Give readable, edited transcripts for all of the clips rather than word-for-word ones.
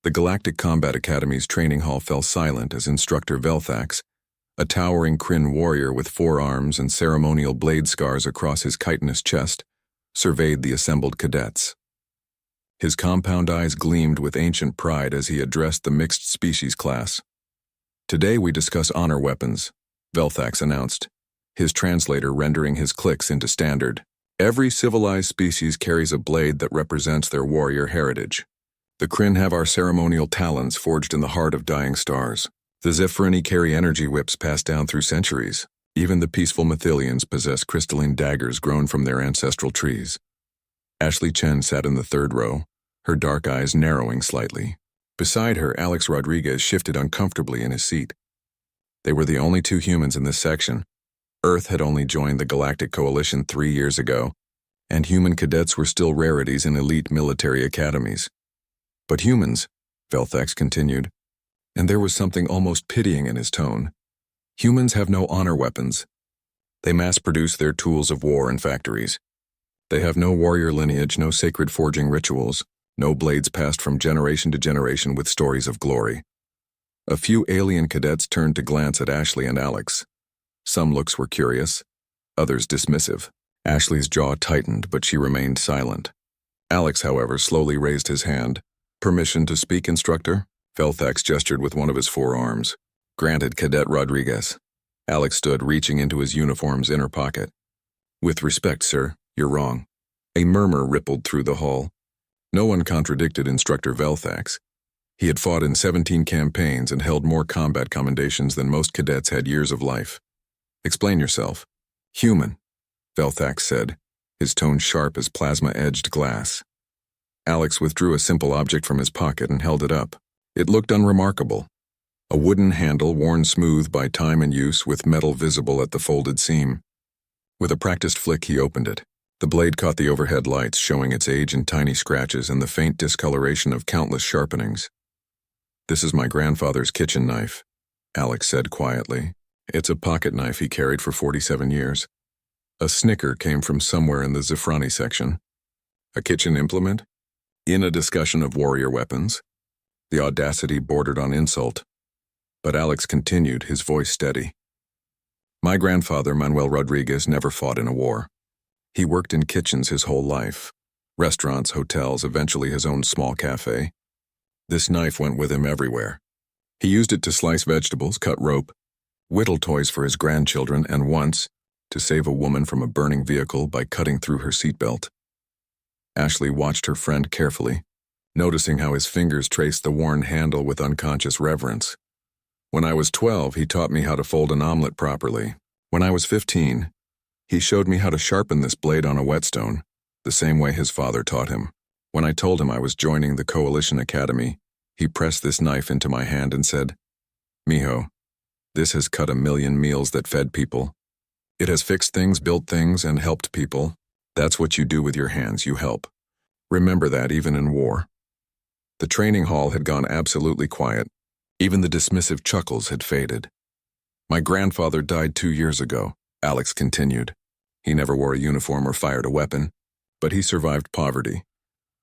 The Galactic Combat Academy's training hall fell silent as Instructor Velthax, a towering Kryn warrior with 4 arms and ceremonial blade scars across his chitinous chest, surveyed the assembled cadets. His compound eyes gleamed with ancient pride as he addressed the mixed species class. "Today we discuss honor weapons," Velthax announced, his translator rendering his clicks into standard. "Every civilized species carries a blade that represents their warrior heritage. The Kryn have our ceremonial talons forged in the heart of dying stars. The Zephyrini carry energy whips passed down through centuries. Even the peaceful Mathilians possess crystalline daggers grown from their ancestral trees." Ashley Chen sat in the 3rd row, her dark eyes narrowing slightly. Beside her, Alex Rodriguez shifted uncomfortably in his seat. They were the only 2 humans in this section. Earth had only joined the Galactic Coalition 3 years ago, and human cadets were still rarities in elite military academies. "But humans," Velthax continued, and there was something almost pitying in his tone. "Humans have no honor weapons. They mass-produce their tools of war in factories. They have no warrior lineage, no sacred forging rituals, no blades passed from generation to generation with stories of glory." A few alien cadets turned to glance at Ashley and Alex. Some looks were curious, others dismissive. Ashley's jaw tightened, but she remained silent. Alex, however, slowly raised his hand. "Permission to speak, Instructor?" Velthax gestured with one of his 4 arms. "Granted, Cadet Rodriguez." Alex stood, reaching into his uniform's inner pocket. "With respect, sir, you're wrong." A murmur rippled through the hall. No one contradicted Instructor Velthax. He had fought in 17 campaigns and held more combat commendations than most cadets had years of life. "Explain yourself." "Human," Velthax said, his tone sharp as plasma-edged glass. Alex withdrew a simple object from his pocket and held it up. It looked unremarkable. A wooden handle worn smooth by time and use with metal visible at the folded seam. With a practiced flick, he opened it. The blade caught the overhead lights, showing its age in tiny scratches and the faint discoloration of countless sharpenings. "This is my grandfather's kitchen knife," Alex said quietly. "It's a pocket knife he carried for 47 years. A snicker came from somewhere in the Zephyrini section. A kitchen implement? In a discussion of warrior weapons?" The audacity bordered on insult. But Alex continued, his voice steady. "My grandfather, Manuel Rodriguez, never fought in a war. He worked in kitchens his whole life. Restaurants, hotels, eventually his own small cafe. This knife went with him everywhere. He used it to slice vegetables, cut rope, whittle toys for his grandchildren, and once, to save a woman from a burning vehicle by cutting through her seatbelt." Ashley watched her friend carefully, noticing how his fingers traced the worn handle with unconscious reverence. "When I was 12, he taught me how to fold an omelet properly. When I was 15, he showed me how to sharpen this blade on a whetstone, the same way his father taught him. When I told him I was joining the Coalition Academy, he pressed this knife into my hand and said, 'Mijo, this has cut 1,000,000 meals that fed people. It has fixed things, built things, and helped people. That's what you do with your hands, you help. Remember that even in war.'" The training hall had gone absolutely quiet. Even the dismissive chuckles had faded. "My grandfather died 2 years ago," Alex continued. "He never wore a uniform or fired a weapon, but he survived poverty.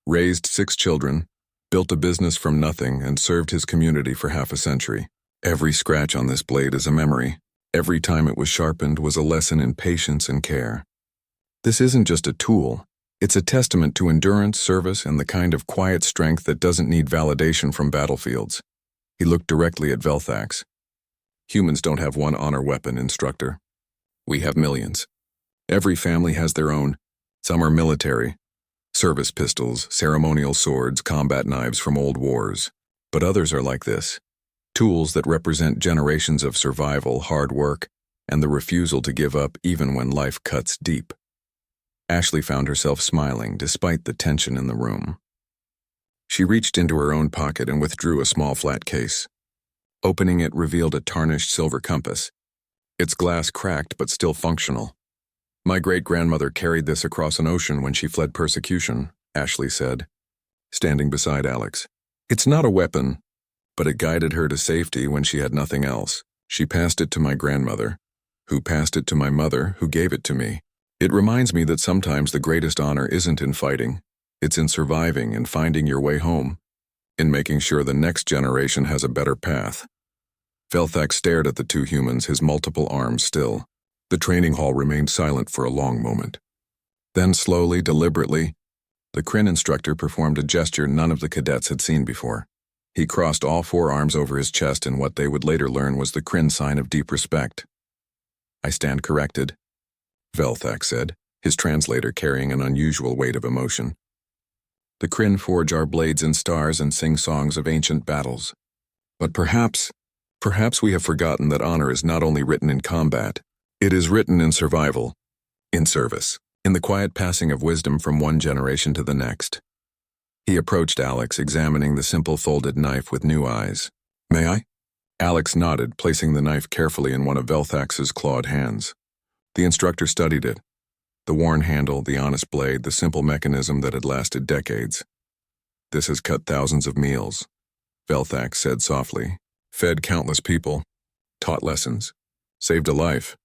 Raised 6 children, built a business from nothing, and served his community for half a century. Every scratch on this blade is a memory. Every time it was sharpened was a lesson in patience and care. This isn't just a tool. It's a testament to endurance, service, and the kind of quiet strength that doesn't need validation from battlefields." He looked directly at Velthax. "Humans don't have one honor weapon, Instructor. We have millions. Every family has their own. Some are military. Service pistols, ceremonial swords, combat knives from old wars. But others are like this. Tools that represent generations of survival, hard work, and the refusal to give up even when life cuts deep." Ashley found herself smiling despite the tension in the room. She reached into her own pocket and withdrew a small flat case. Opening it revealed a tarnished silver compass. Its glass cracked but still functional. "My great-grandmother carried this across an ocean when she fled persecution," Ashley said, standing beside Alex. "It's not a weapon, but it guided her to safety when she had nothing else. She passed it to my grandmother, who passed it to my mother, who gave it to me. It reminds me that sometimes the greatest honor isn't in fighting. It's in surviving and finding your way home." in making sure the next generation has a better path. Velthax stared at the two humans, his multiple arms still. The training hall remained silent for a long moment. Then slowly, deliberately, the Kryn instructor performed a gesture none of the cadets had seen before. He crossed all four arms over his chest in what they would later learn was the Kryn sign of deep respect. "I stand corrected," Velthax said, his translator carrying an unusual weight of emotion. "The Kryn forge our blades in stars and sing songs of ancient battles. But perhaps we have forgotten that honor is not only written in combat, it is written in survival, in service, in the quiet passing of wisdom from one generation to the next." He approached Alex, examining the simple folded knife with new eyes. "May I?" Alex nodded, placing the knife carefully in one of Velthax's clawed hands. The instructor studied it. The worn handle, the honest blade, the simple mechanism that had lasted decades. "This has cut thousands of meals," Velthax said softly. "Fed countless people, taught lessons, saved a life."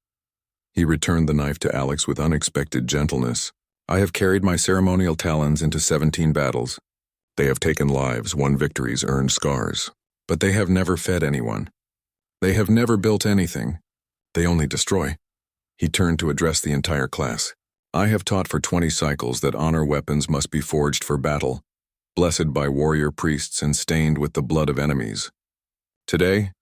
He returned the knife to Alex with unexpected gentleness. "I have carried my ceremonial talons into 17 battles. They have taken lives, won victories, earned scars. But they have never fed anyone. They have never built anything. They only destroy." He turned to address the entire class. "I have taught for 20 cycles that honor weapons must be forged for battle, blessed by warrior priests and stained with the blood of enemies. Today,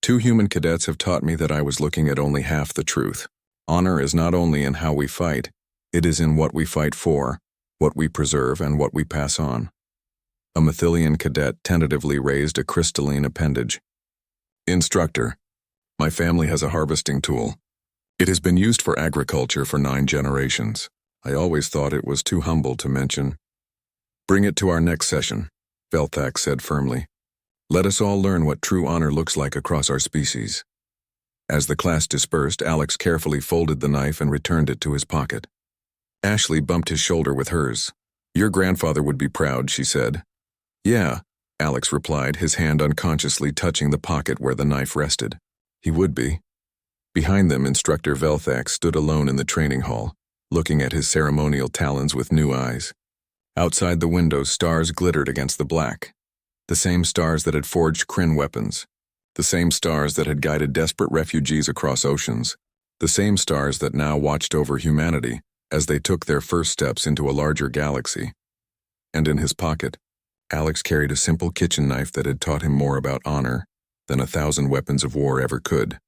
2 human cadets have taught me that I was looking at only half the truth. Honor is not only in how we fight, it is in what we fight for, what we preserve, and what we pass on." A Mathilian cadet tentatively raised a crystalline appendage. "Instructor, my family has a harvesting tool. It has been used for agriculture for 9 generations. I always thought it was too humble to mention." "Bring it to our next session," Velthax said firmly. "Let us all learn what true honor looks like across our species." As the class dispersed, Alex carefully folded the knife and returned it to his pocket. Ashley bumped his shoulder with hers. "Your grandfather would be proud," she said. "Yeah," Alex replied, his hand unconsciously touching the pocket where the knife rested. "He would be." Behind them, Instructor Velthax stood alone in the training hall, looking at his ceremonial talons with new eyes. Outside the windows, stars glittered against the black. The same stars that had forged Kryn weapons. The same stars that had guided desperate refugees across oceans. The same stars that now watched over humanity as they took their first steps into a larger galaxy. And in his pocket, Alex carried a simple kitchen knife that had taught him more about honor than 1,000 weapons of war ever could.